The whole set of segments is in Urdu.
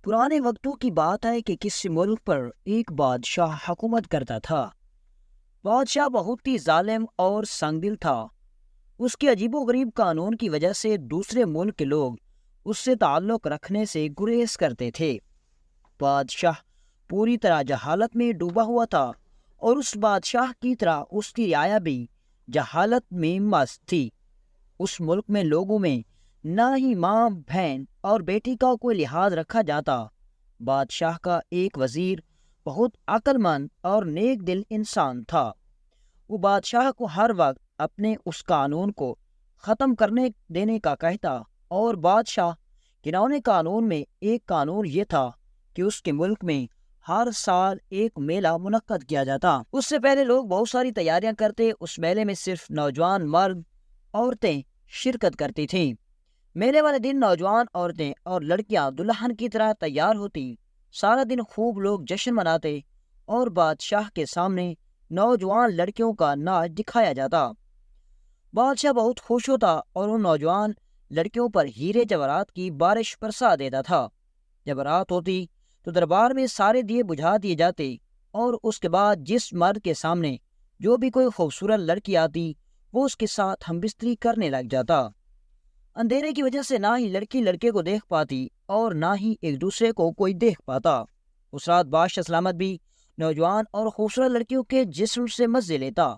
پرانے وقتوں کی بات ہے کہ کسی ملک پر ایک بادشاہ حکومت کرتا تھا۔ بادشاہ بہت ہی ظالم اور سنگ دل تھا۔ اس کے عجیب و غریب قانون کی وجہ سے دوسرے ملک کے لوگ اس سے تعلق رکھنے سے گریز کرتے تھے۔ بادشاہ پوری طرح جہالت میں ڈوبا ہوا تھا اور اس بادشاہ کی طرح اس کی رعایا بھی جہالت میں مست تھی۔ اس ملک میں لوگوں میں نہ ہی ماں، بہن اور بیٹی کا کوئی لحاظ رکھا جاتا۔ بادشاہ کا ایک وزیر بہت عقل مند اور نیک دل انسان تھا۔ وہ بادشاہ کو ہر وقت اپنے اس قانون کو ختم کرنے دینے کا کہتا، اور بادشاہ کے نونے قانون میں ایک قانون یہ تھا کہ اس کے ملک میں ہر سال ایک میلہ منعقد کیا جاتا۔ اس سے پہلے لوگ بہت ساری تیاریاں کرتے۔ اس میلے میں صرف نوجوان مرد عورتیں شرکت کرتی تھیں۔ میلے والے دن نوجوان عورتیں اور لڑکیاں دلہن کی طرح تیار ہوتی۔ سارا دن خوب لوگ جشن مناتے اور بادشاہ کے سامنے نوجوان لڑکیوں کا ناچ دکھایا جاتا۔ بادشاہ بہت خوش ہوتا اور ان نوجوان لڑکیوں پر ہیرے جواہرات کی بارش برسا دیتا تھا۔ جب رات ہوتی تو دربار میں سارے دیے بجھا دیے جاتے، اور اس کے بعد جس مرد کے سامنے جو بھی کوئی خوبصورت لڑکی آتی وہ اس کے ساتھ ہم بستری کرنے لگ جاتا۔ اندھیرے کی وجہ سے نہ ہی لڑکی لڑکے کو دیکھ پاتی اور نہ ہی ایک دوسرے کو کوئی دیکھ پاتا۔ اس رات بادشاہ سلامت بھی نوجوان اور خوبصورت لڑکیوں کے جسم سے مزے لیتا۔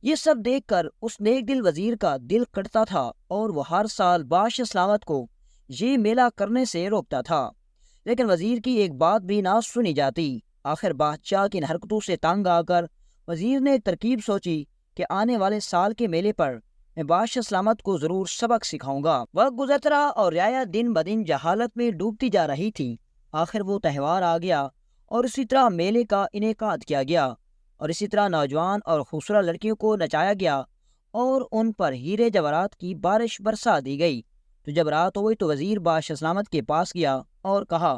یہ سب دیکھ کر اس نیک دل وزیر کا دل کٹتا تھا، اور وہ ہر سال بادشاہ سلامت کو یہ میلہ کرنے سے روکتا تھا، لیکن وزیر کی ایک بات بھی نہ سنی جاتی۔ آخر بادشاہ کی ان حرکتوں سے تنگ آ کر وزیر نے ایک ترکیب سوچی کہ آنے والے سال کے میلے پر میں بادشاہ سلامت کو ضرور سبق سکھاؤں گا۔ وقت گزرتا رہا اور رعایا دن بدن جہالت میں ڈوبتی جا رہی تھی۔ آخر وہ تہوار آ گیا اور اسی طرح میلے کا انعقاد کیا گیا، اور اسی طرح نوجوان اور خوبصورت لڑکیوں کو نچایا گیا اور ان پر ہیرے جواہرات کی بارش برسا دی گئی۔ تو جب رات ہوئی تو وزیر بادشاہ سلامت کے پاس گیا اور کہا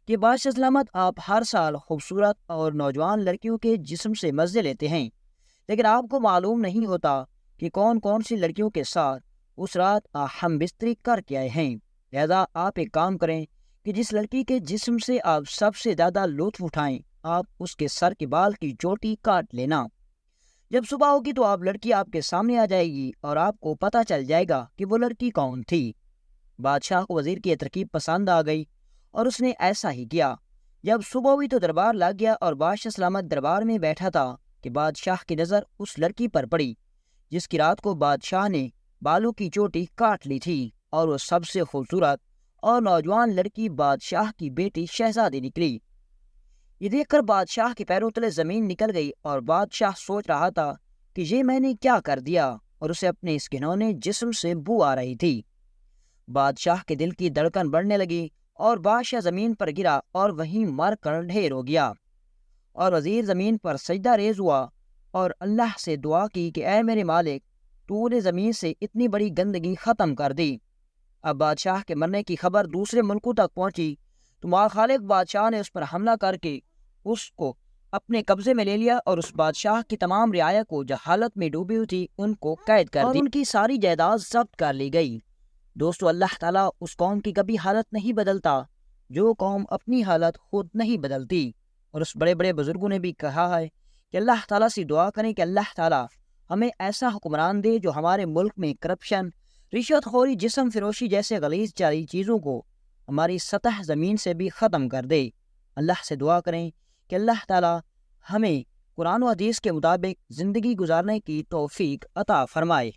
کہ بادشاہ سلامت، آپ ہر سال خوبصورت اور نوجوان لڑکیوں کے جسم سے مزے لیتے ہیں، لیکن آپ کو معلوم نہیں ہوتا کہ کون کون سی لڑکیوں کے ساتھ اس رات ہم بستری کر کے آئے ہیں۔ لہذا آپ ایک کام کریں کہ جس لڑکی کے جسم سے آپ سب سے زیادہ لطف اٹھائیں، آپ اس کے سر کے بال کی چوٹی کاٹ لینا۔ جب صبح ہوگی تو آپ لڑکی آپ کے سامنے آ جائے گی اور آپ کو پتہ چل جائے گا کہ وہ لڑکی کون تھی۔ بادشاہ کو وزیر کی یہ ترکیب پسند آ گئی اور اس نے ایسا ہی کیا۔ جب صبح ہوئی تو دربار لگ گیا اور بادشاہ سلامت دربار میں بیٹھا تھا کہ بادشاہ کی نظر اس لڑکی پر پڑی جس کی رات کو بادشاہ نے بالوں کی چوٹی کاٹ لی تھی، اور وہ سب سے خوبصورت اور نوجوان لڑکی بادشاہ کی بیٹی شہزادی نکلی۔ یہ دیکھ کر بادشاہ کے پیروں تلے زمین نکل گئی، اور بادشاہ سوچ رہا تھا کہ یہ میں نے کیا کر دیا، اور اسے اپنے اس گھنونے جسم سے بو آ رہی تھی۔ بادشاہ کے دل کی دھڑکن بڑھنے لگی اور بادشاہ زمین پر گرا اور وہیں مر کر ڈھیر ہو گیا، اور وزیر زمین پر سجدہ ریز ہوا اور اللہ سے دعا کی کہ اے میرے مالک، تو نے زمین سے اتنی بڑی گندگی ختم کر دی۔ اب بادشاہ کے مرنے کی خبر دوسرے ملکوں تک پہنچی تو ماخالق بادشاہ نے اس پر حملہ کر کے اس کو اپنے قبضے میں لے لیا، اور اس بادشاہ کی تمام رعایا کو جہالت میں ڈوبی ہوئی تھی ان کو قید کر دی اور ان کی ساری جائیداد ضبط کر لی گئی۔ دوستو، اللہ تعالیٰ اس قوم کی کبھی حالت نہیں بدلتا جو قوم اپنی حالت خود نہیں بدلتی۔ اور اس بڑے بڑے بزرگوں نے بھی کہا ہے کہ اللہ تعالیٰ سے دعا کریں کہ اللہ تعالیٰ ہمیں ایسا حکمران دے جو ہمارے ملک میں کرپشن، رشوت خوری، جسم فروشی جیسے غلیظ جاری چیزوں کو ہماری سطح زمین سے بھی ختم کر دے۔ اللہ سے دعا کریں کہ اللہ تعالیٰ ہمیں قرآن و حدیث کے مطابق زندگی گزارنے کی توفیق عطا فرمائے۔